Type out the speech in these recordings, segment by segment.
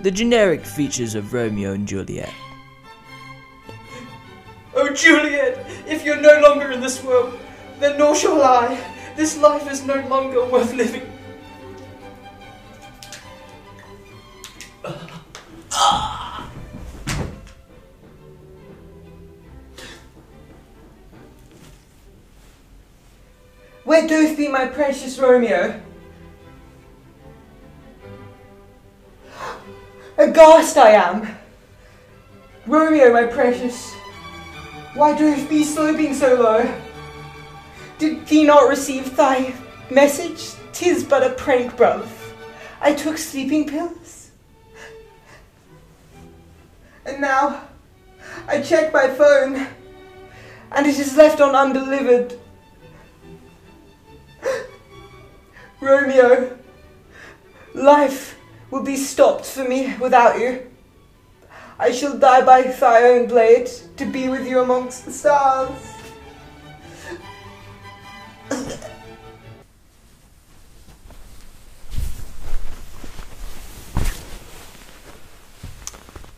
the generic features of Romeo and Juliet. Oh Juliet, if you're no longer in this world, then nor shall I. This life is no longer worth living. Where doth thee, my precious Romeo? Aghast I am! Romeo, my precious, why doth thee sloping so low? Did thee not receive thy message? 'Tis but a prank, bruv. I took sleeping pills. And now, I check my phone, and it is left on undelivered. Romeo, life will be stopped for me without you. I shall die by thy own blade, to be with you amongst the stars.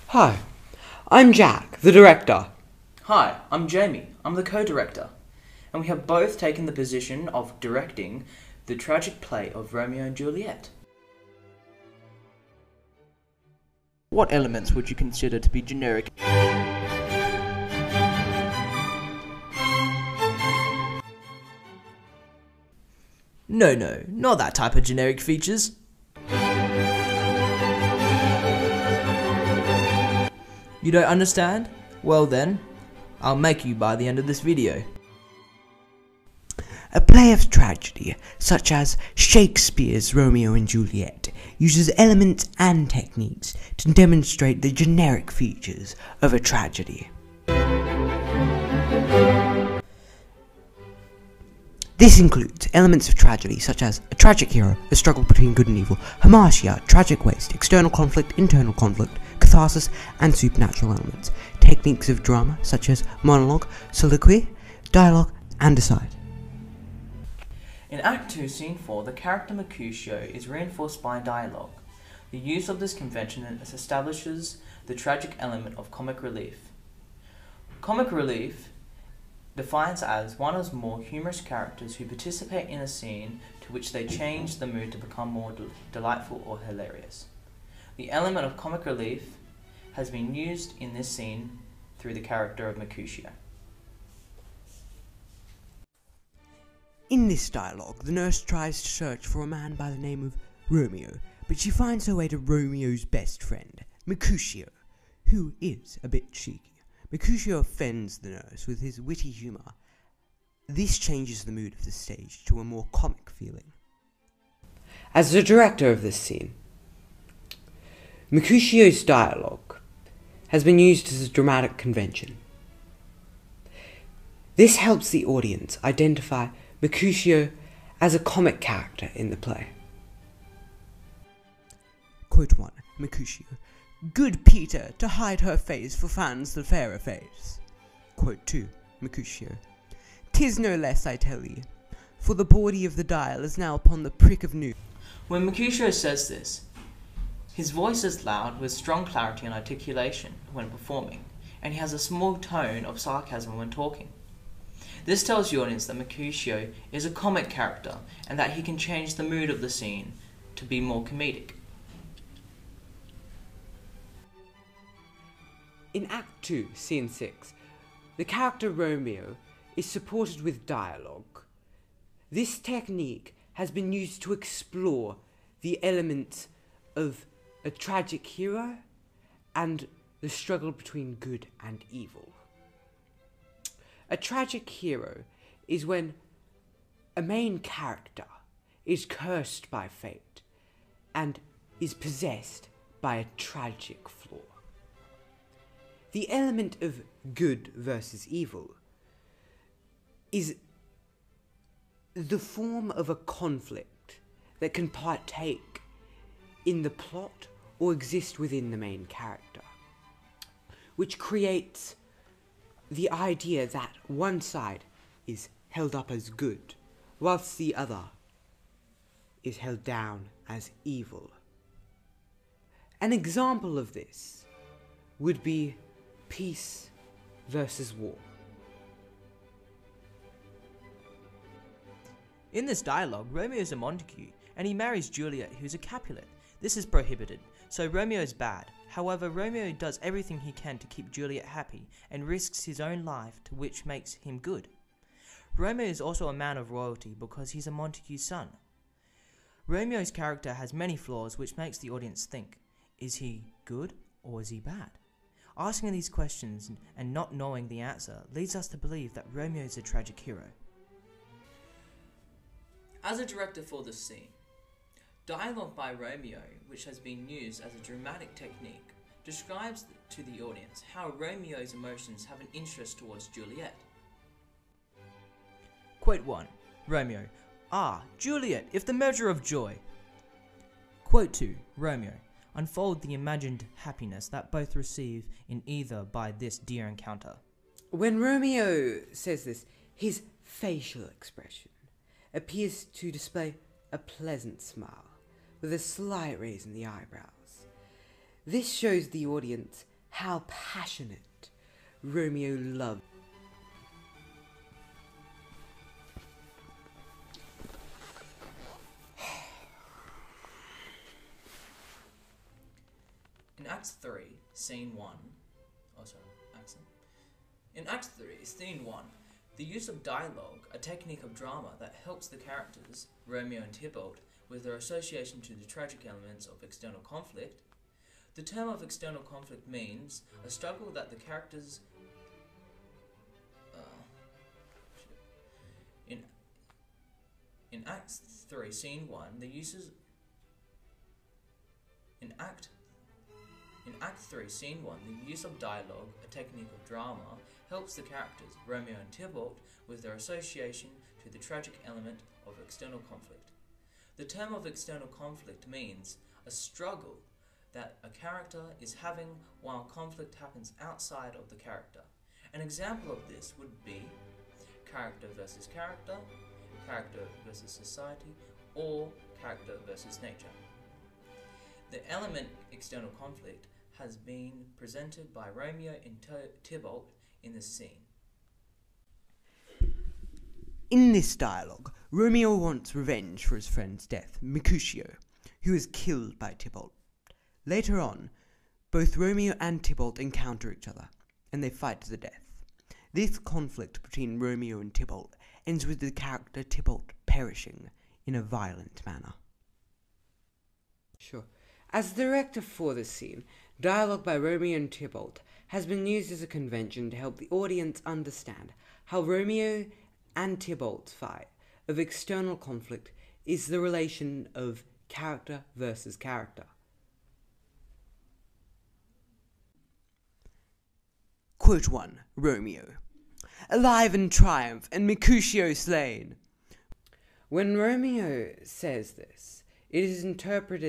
Hi, I'm Jack, the director. Hi, I'm Jamie. I'm the co-director. And we have both taken the position of directing the tragic play of Romeo and Juliet. What elements would you consider to be generic? No, not that type of generic features. You don't understand? Well then, I'll make you by the end of this video. A play of tragedy, such as Shakespeare's Romeo and Juliet, uses elements and techniques to demonstrate the generic features of a tragedy. This includes elements of tragedy such as a tragic hero, a struggle between good and evil, hamartia, tragic waste, external conflict, internal conflict, catharsis, and supernatural elements. Techniques of drama such as monologue, soliloquy, dialogue, and aside. In Act 2, Scene 4, the character Mercutio is reinforced by dialogue. The use of this convention establishes the tragic element of comic relief. Comic relief defines as one or more humorous characters who participate in a scene to which they change the mood to become more delightful or hilarious. The element of comic relief has been used in this scene through the character of Mercutio. In this dialogue, the nurse tries to search for a man by the name of Romeo, but she finds her way to Romeo's best friend, Mercutio, who is a bit cheeky. Mercutio offends the nurse with his witty humour. This changes the mood of the stage to a more comic feeling. As the director of this scene, Mercutio's dialogue has been used as a dramatic convention. This helps the audience identify Mercutio as a comic character in the play. Quote 1. Mercutio. Good Peter, to hide her face for fans the fairer face. Quote 2. Mercutio. 'Tis no less, I tell ye, for the bawdy of the dial is now upon the prick of noon. When Mercutio says this, his voice is loud with strong clarity and articulation when performing, and he has a small tone of sarcasm when talking. This tells the audience that Mercutio is a comic character and that he can change the mood of the scene to be more comedic. In Act 2, Scene 6, the character Romeo is supported with dialogue. This technique has been used to explore the elements of a tragic hero and the struggle between good and evil. A tragic hero is when a main character is cursed by fate and is possessed by a tragic flaw. The element of good versus evil is the form of a conflict that can partake in the plot or exist within the main character, which creates the idea that one side is held up as good, whilst the other is held down as evil. An example of this would be peace versus war. In this dialogue, Romeo is a Montague, and he marries Juliet, who's a Capulet. This is prohibited, so Romeo is bad. However, Romeo does everything he can to keep Juliet happy, and risks his own life, to which makes him good. Romeo is also a man of royalty because he's a Montague's son. Romeo's character has many flaws, which makes the audience think, is he good or is he bad? Asking these questions and not knowing the answer leads us to believe that Romeo is a tragic hero. As a director for this scene, dialogue by Romeo, which has been used as a dramatic technique, describes to the audience how Romeo's emotions have an interest towards Juliet. Quote 1. Romeo. Ah, Juliet, if the measure of joy. Quote 2. Romeo. Unfold the imagined happiness that both receive in either by this dear encounter. When Romeo says this, his facial expression appears to display a pleasant smile with a slight raise in the eyebrows. This shows the audience how passionate Romeo loves. In Act 3, Scene 1, In Act 3, Scene 1, the use of dialogue, a technique of drama that helps the characters, Romeo and Tybalt, with their association to the tragic elements of external conflict. The term of external conflict means a struggle that the characters in Act 3, Scene 1, the uses in Act 3, Scene 1, the use of dialogue, a technique of drama, helps the characters, Romeo and Tybalt, with their association to the tragic element of external conflict. The term of external conflict means a struggle that a character is having while conflict happens outside of the character. An example of this would be character versus character, character versus society, or character versus nature. The element external conflict has been presented by Romeo and Tybalt in this scene. In this dialogue, Romeo wants revenge for his friend's death, Mercutio, who is killed by Tybalt. Later on, both Romeo and Tybalt encounter each other, and they fight to the death. This conflict between Romeo and Tybalt ends with the character Tybalt perishing in a violent manner. Sure. As the director for this scene, dialogue by Romeo and Tybalt has been used as a convention to help the audience understand how Romeo and Tybalt's fight of external conflict is the relation of character versus character. Quote 1. Romeo. Alive in triumph, and Mercutio slain. When Romeo says this, it is interpreted